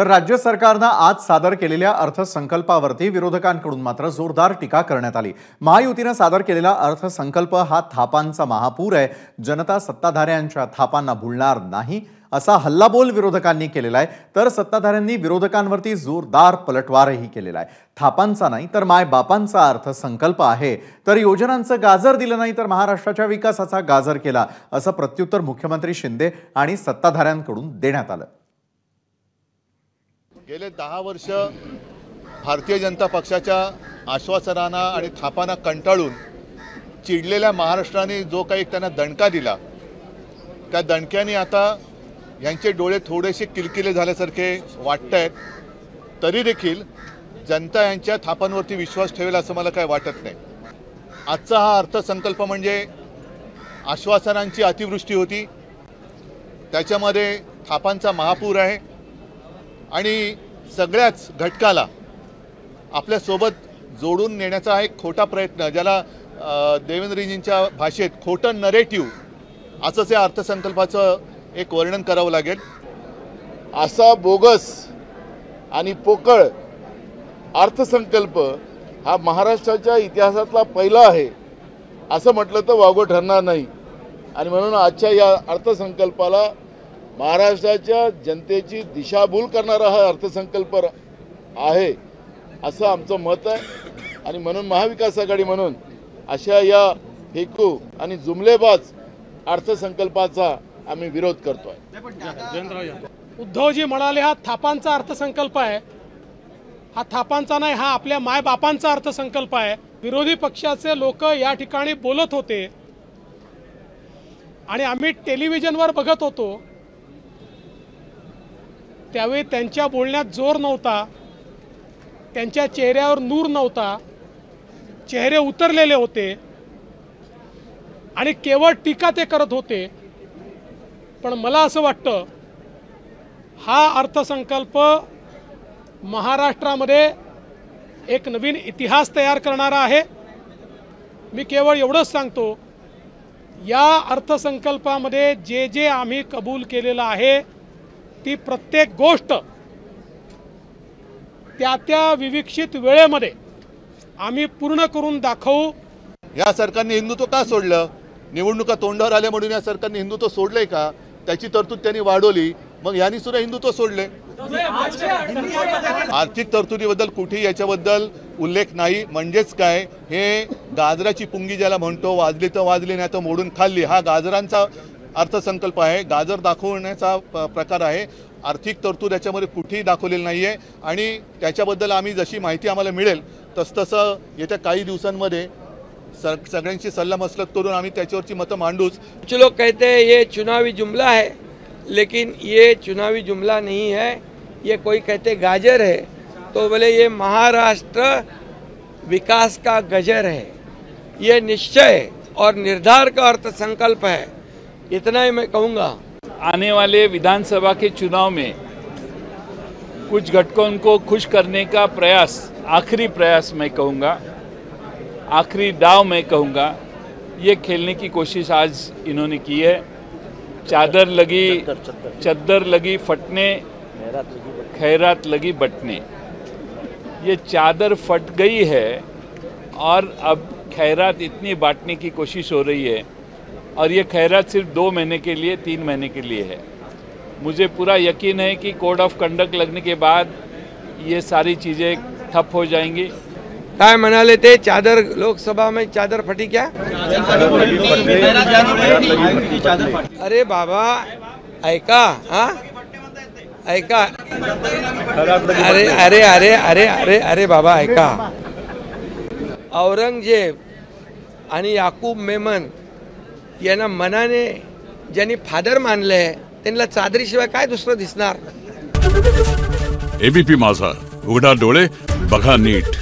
तर राज्य सरकारने आज सादर केलेल्या अर्थसंकल्पावरती विरोधकांकडून मात्र जोरदार टीका करण्यात आली। महायुतीने सादर केलेला अर्थसंकल्प हा थापांचा महापूर आहे, जनता सत्ताधाऱ्यांच्या थापांना भुलणार नाही असा हल्लाबोल विरोधकांनी केलेला आहे। तर सत्ताधाऱ्यांनी विरोधकांवरती जोरदार पलटवारही केलेला आहे। थापांचा नाही तर मायबापांचा अर्थसंकल्प आहे, तर योजनांचं गाजर दिलं नाही तर महाराष्ट्राच्या विकासाचा गाजर केला असं प्रत्युत्तर मुख्यमंत्री शिंदे आणि सत्ताधाऱ्यांकडून देण्यात आलं। गेले 10 वर्ष भारतीय जनता पक्षाच्या आश्वासनांना आणि थापांना कंटाळून चिडलेल्या महाराष्ट्राने जो काही त्यांना दणका दिला, त्या दणक्याने आता यांचे डोळे थोडेसे किलकिले झाल्यासारखे वाटतायत। तरी देखील जनता यांच्या थापांवरती विश्वास ठेवेल असं मला काही वाटत नाही। आजचा हा अर्थसंकल्प म्हणजे आश्वासनांची अतिवृष्टी होती, त्याच्यामध्ये थापांचा महापूर आहे आणि सगळ्याच घटकाला आपल्या सोबत जोडून नेण्याचा एक खोटा प्रयत्न, ज्याला देवेंद्रजींच्या भाषेत खोटं नरेटिव्ह असंच या अर्थसंकल्पाचं एक वर्णन करावं लागेल। असा बोगस आणि पोकळ अर्थसंकल्प हा महाराष्ट्राच्या इतिहासातला पहिला आहे असं म्हटलं तर वावगं ठरणार नाही। आणि म्हणून आजच्या या अर्थसंकल्पाला महाराष्ट्राच्या जनतेची दिशाभूल करणारा हा अर्थसंकल्प आहे असं आमचं मत आहे। आणि म्हणून महाविकास आघाडी म्हणून अशा या फेकू आणि जुमलेबाज अर्थसंकल्पाचा आम्ही विरोध करतोय। उद्धवजी म्हणाले हा थापांचा अर्थसंकल्प आहे, हा थापांचा नाही, हा आपल्या मायबापांचा अर्थसंकल्प आहे। विरोधी पक्षाचे लोक या ठिकाणी बोलत होते आणि आम्ही टेलिव्हिजनवर बघत होतो, त्यावेळी त्यांच्या बोलण्यात जोर नव्हता, त्यांच्या चेहऱ्यावर नूर नव्हता, चेहरे उतरलेले होते आणि केवळ टीका ते करत होते। पण मला असं वाटतं हा अर्थसंकल्प महाराष्ट्रामध्ये एक नवीन इतिहास तयार करणारा आहे। मी केवळ एवढंच सांगतो, या अर्थसंकल्पामध्ये जे जे आम्ही कबूल केलेलं आहे ती प्रत्येक गोष्ट त्या त्या विविक्षित वेळेमध्ये आम्ही पूर्ण करून दाखवू। या सरकारने हिंदुत्व का सोडलं? निवडणुका तोंडावर आल्या म्हणून या सरकारने हिंदुत्व सोडलंय का? त्याची तरतूद त्यांनी वाढवली, मग यांनी सुद्धा हिंदुत्व सोडले। आर्थिक तरतुदीबद्दल कुठेही याच्याबद्दल उल्लेख नाही। म्हणजेच काय, हे गाजराची पुंगी ज्याला म्हणतो, वाजली तर वाजली नाही तर मोडून खाल्ली, हा गाजरांचा अर्थसंकल्प आहे, गाजर दाखवण्याचा प्रकार आहे। आर्थिक तरतूद याच्यामध्ये कुठेही दाखवलेली नाही आहे आणि त्याच्याबद्दल आम्ही जशी माहिती आम्हाला मिळेल तसतसं येत्या काही दिवसांमध्ये सगळ्यांची सल्लामसलत करून आम्ही त्याच्यावरची मतं मांडूच। कुछ लोग कहते हैं ये चुनावी जुमला है, लेकिन ये चुनावी जुमला नहीं है, ये कोई कहते गाजर है, तो बोले ये महाराष्ट्र विकास का गजर है, ये निश्चय और निर्धार का अर्थसंकल्प है। इतना ही मैं कहूँगा। आने वाले विधानसभा के चुनाव में कुछ घटकों को खुश करने का प्रयास, आखिरी प्रयास मैं कहूँगा, आखिरी दाव मैं कहूँगा, ये खेलने की कोशिश आज इन्होंने की है। चद्दर लगी फटने, खैरात लगी बटने। ये चादर फट गई है और अब खैरात इतनी बांटने की कोशिश हो रही है, और ये खैरात सिर्फ 2 महीने के लिए, 3 महीने के लिए है। मुझे पूरा यकीन है कि कोड ऑफ कंडक्ट लगने के बाद ये सारी चीज़ें ठप हो जाएंगी। काय म्हणाले ते? चादर, लोकसभा में चादर फटी क्या? अरे बाबा ऐका, हाँ ऐका, अरे अरे अरे अरे अरे अरे बाबा ऐका, औरंगजेब आणि याकूब मेमन यांना मनाने ज्यांनी फादर मानले त्यांना चादरीशिवाय काय दुसरं दिसणार? एबीपी माझा, उघडा डोळे बघा नीट।